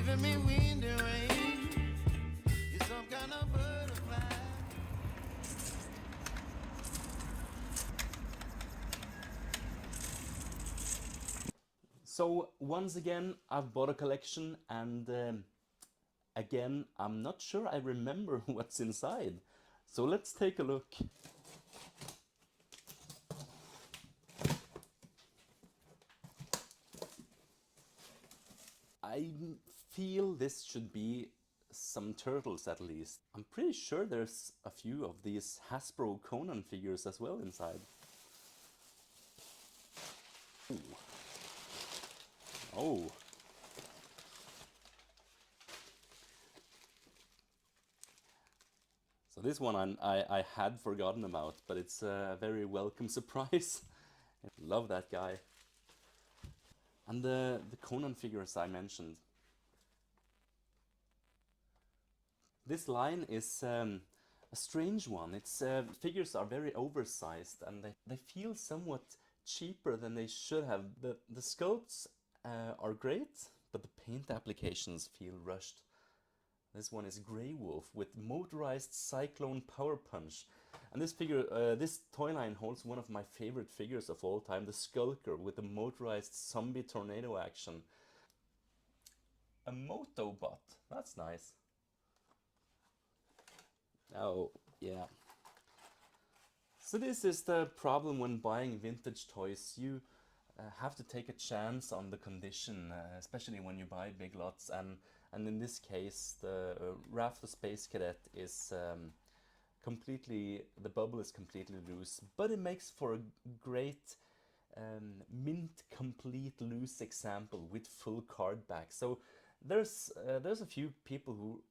giving me wind and rain. You're some kind of butterfly. So once again, I've bought a collection, and again, I'm not sure I remember what's inside. So let's take a look. I feel this should be some turtles at least. I'm pretty sure there's a few of these Hasbro Conan figures as well inside. Ooh. Oh. So this one I had forgotten about, but it's a very welcome surprise. Love that guy. And the Conan figures I mentioned. This line is a strange one. Its figures are very oversized, and they feel somewhat cheaper than they should have. The sculpts are great, but the paint applications feel rushed. This one is Grey Wolf with motorized cyclone power punch. And this figure, this toy line holds one of my favorite figures of all time, the Skulker with the motorized zombie tornado action. A MOTU bot, that's nice. Oh, yeah. So this is the problem when buying vintage toys. You have to take a chance on the condition, especially when you buy big lots. And in this case, the Raph the Space Cadet is completely, the bubble is completely loose, but it makes for a great mint complete loose example with full card back. So there's a few people who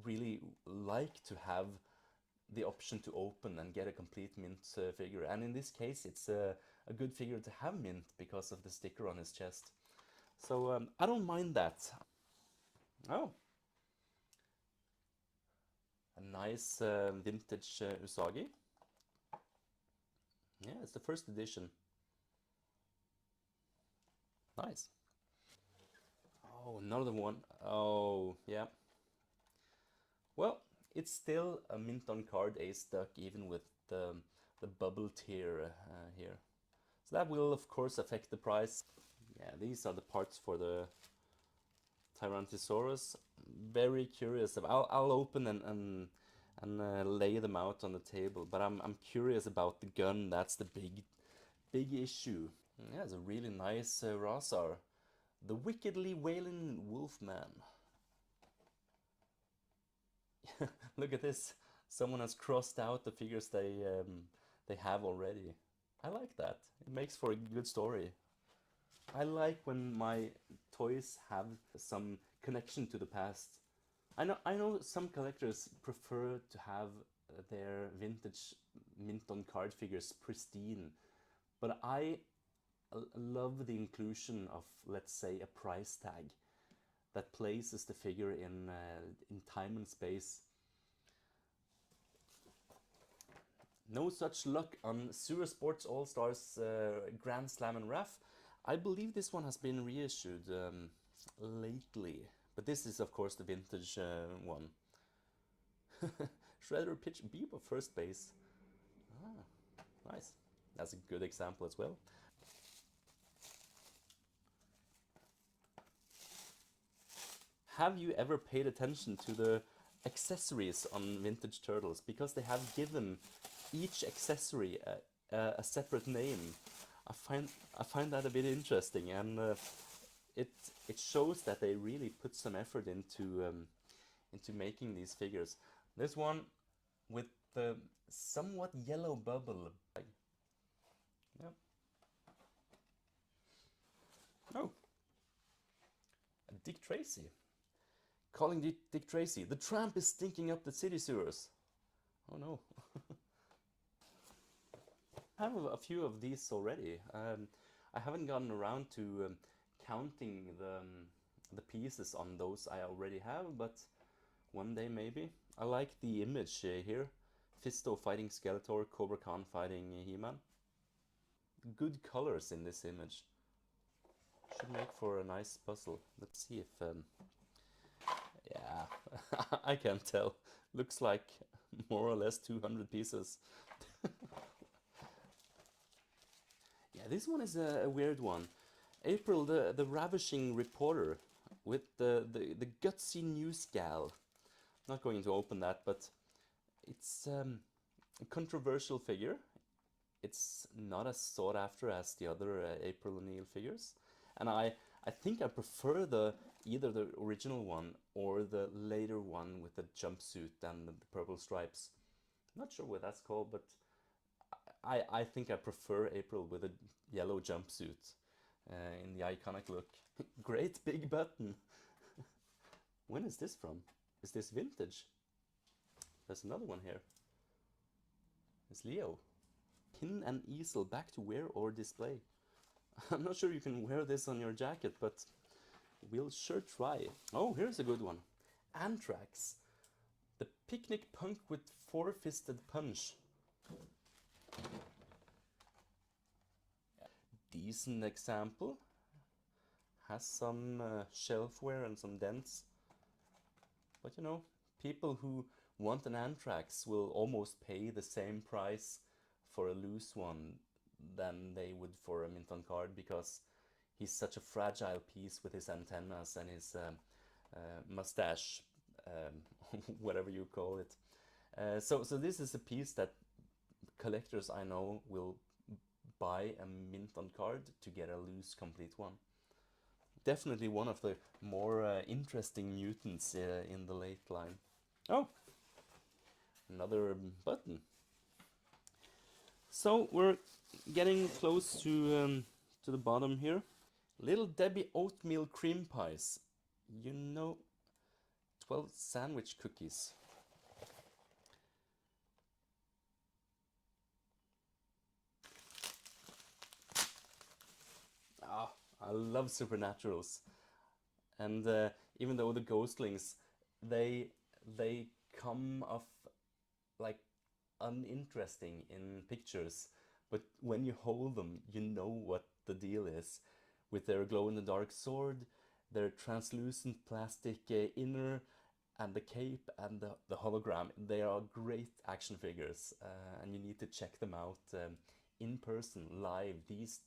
really like to have the option to open and get a complete mint figure, and in this case it's a good figure to have mint because of the sticker on his chest. So I don't mind that. Oh, a nice vintage Usagi. Yeah, it's the first edition. Nice. Oh, another one. Oh, yeah. Well, it's still a mint on card ace duck, even with the bubble tier here. So that will of course affect the price. Yeah, these are the parts for the Tyranosaurus. Very curious. I'll open and lay them out on the table, but I'm curious about the gun. That's the big issue. Yeah, it's a really nice Razar. The wickedly wailing Wolfman. Look at this. Someone has crossed out the figures they have already. I like that. It makes for a good story. I like when my toys have some connection to the past. I know some collectors prefer to have their vintage mint on card figures pristine, but I love the inclusion of, let's say, a price tag that places the figure in time and space. No such luck on Sewer Sports All Stars Grand Slam and RAF. I believe this one has been reissued lately, but this is of course the vintage one. Shredder pitch Bebo first base. Ah, nice. That's a good example as well. Have you ever paid attention to the accessories on vintage turtles? Because they have given each accessory a separate name. I find that a bit interesting, and it shows that they really put some effort into making these figures. This one with the somewhat yellow bubble. Yep. Oh, Dick Tracy. Calling Dick Tracy. The tramp is stinking up the city sewers. Oh no. I have a few of these already. I haven't gotten around to counting the pieces on those I already have, but one day maybe. I like the image here. Fisto fighting Skeletor, Cobra Khan fighting He-Man. Good colors in this image. Should make for a nice puzzle. Let's see if Yeah, I can't tell. Looks like more or less 200 pieces. Yeah, this one is a weird one. April, the ravishing reporter with the gutsy news gal. Not going to open that, but it's a controversial figure. It's not as sought after as the other April O'Neil figures, and I think I prefer either the original one or the later one with the jumpsuit and the purple stripes. Not sure what that's called, but I think I prefer April with a yellow jumpsuit in the iconic look. Great big button. When is this from? Is this vintage? There's another one here. It's Leo. Pin and easel back to wear or display. I'm not sure you can wear this on your jacket, but we'll sure try. Oh, here's a good one. Anthrax. The picnic punk with four-fisted punch. Decent example. Has some shelf wear and some dents. But you know, people who want an Anthrax will almost pay the same price for a loose one than they would for a mint on card, because he's such a fragile piece with his antennas and his mustache, whatever you call it. So this is a piece that collectors I know will buy a mint on card to get a loose complete one. Definitely one of the more interesting mutants in the late line. Oh, another button. So we're getting close to the bottom here. Little Debbie oatmeal cream pies. You know, 12 sandwich cookies. Ah, I love supernaturals. And even though the ghostlings, they they come off like uninteresting in pictures, but when you hold them, you know what the deal is. With their glow in the dark sword, their translucent plastic inner, and the cape and the hologram, they are great action figures, and you need to check them out in person, live. These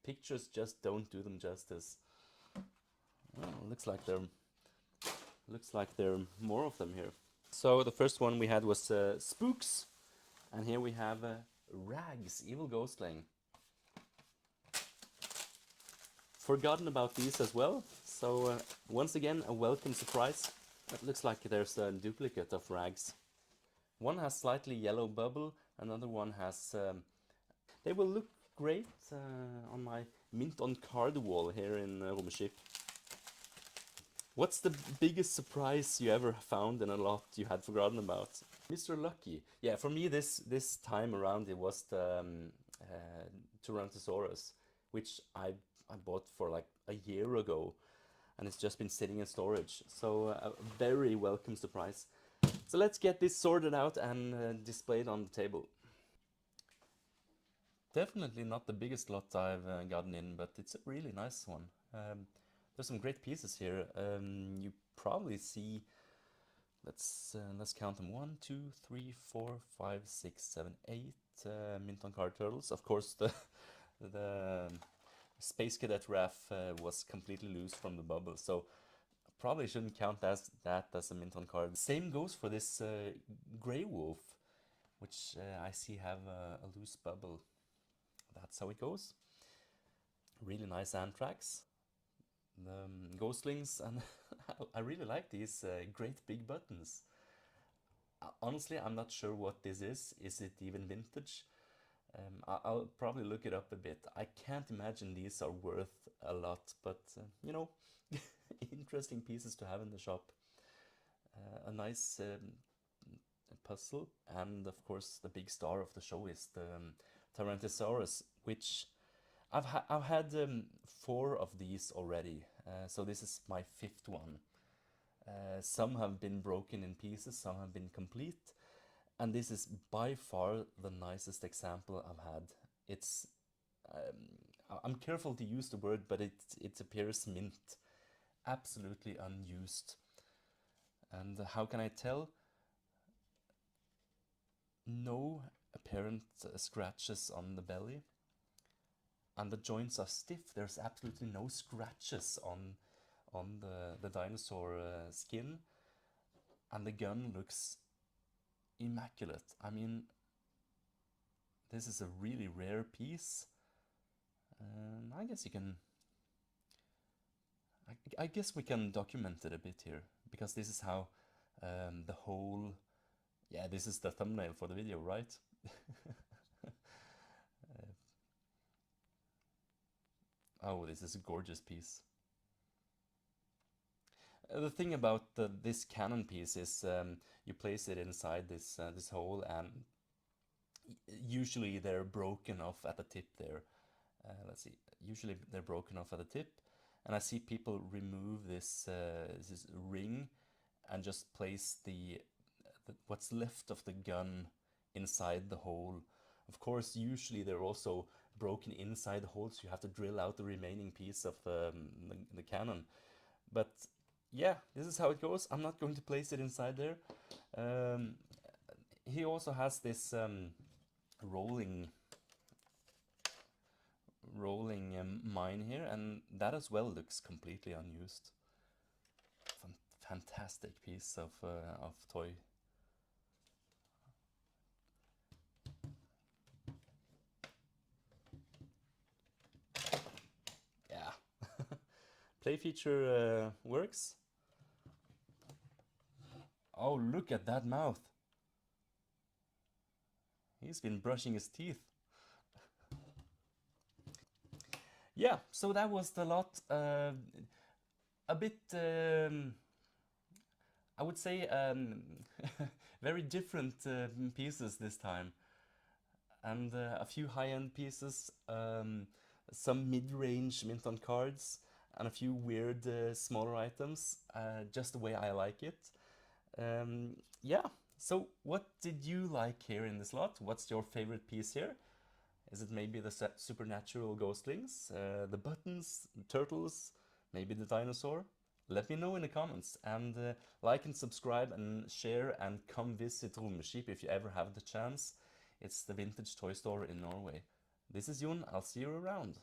pictures just don't do them justice. Well, looks like there are more of them here. So the first one we had was Spooks, and here we have Rags, Evil Ghostling. Forgotten about these as well, so once again a welcome surprise. It looks like there's a duplicate of Rags. One has slightly yellow bubble, another one has... they will look great on my mint on card wall here in Romskip. What's the biggest surprise you ever found in a lot you had forgotten about? Mr. Lucky. Yeah, for me this time around it was the Tyranosaurus, which I bought for like a year ago, and it's just been sitting in storage. So a very welcome surprise. So let's get this sorted out and displayed on the table. Definitely not the biggest lot I've gotten in, but it's a really nice one. There's some great pieces here. You probably see, let's count them: 1, 2, 3, 4, 5, 6, 7, 8 mint on card turtles. Of course, the Space Cadet Raf was completely loose from the bubble, so probably shouldn't count that as a mint on card. Same goes for this Grey Wolf, which I see have a loose bubble. That's how it goes. Really nice Anthrax. The ghostlings, and I really like these great big buttons. Honestly, I'm not sure what this is. Is it even vintage? I'll probably look it up a bit. I can't imagine these are worth a lot, but you know, interesting pieces to have in the shop. A nice puzzle, and of course, the big star of the show is the Tyranosaurus, which I've had 4 of these already, so this is my 5th one. Some have been broken in pieces, some have been complete, and this is by far the nicest example I've had. It's I'm careful to use the word, but it appears mint, absolutely unused. And how can I tell? No apparent scratches on the belly. And the joints are stiff. There's absolutely no scratches on the dinosaur skin. And the gun looks immaculate. I mean, this is a really rare piece. I guess you can... I guess we can document it a bit here, because this is how the whole... Yeah, this is the thumbnail for the video, right? Oh, this is a gorgeous piece. The thing about this cannon piece is you place it inside this hole, and usually they're broken off at the tip there. Let's see. Usually they're broken off at the tip, and I see people remove this ring and just place the what's left of the gun inside the hole. Of course, usually they're also broken inside the hole, so you have to drill out the remaining piece of the cannon. But yeah, this is how it goes. I'm not going to place it inside there. He also has this rolling mine here, and that as well looks completely unused. Fantastic piece of toy. Yeah, play feature works. Oh, look at that mouth. He's been brushing his teeth. Yeah, so that was the lot. A bit, I would say, very different pieces this time. And a few high-end pieces, some mid-range mint on cards, and a few weird smaller items, just the way I like it. Yeah, so what did you like here in this lot? What's your favorite piece here? Is it maybe the supernatural ghostlings, the buttons, the turtles, maybe the dinosaur? Let me know in the comments, and like and subscribe and share, and come visit Romskip if you ever have the chance. It's the vintage toy store in Norway. This is Jon, I'll see you around.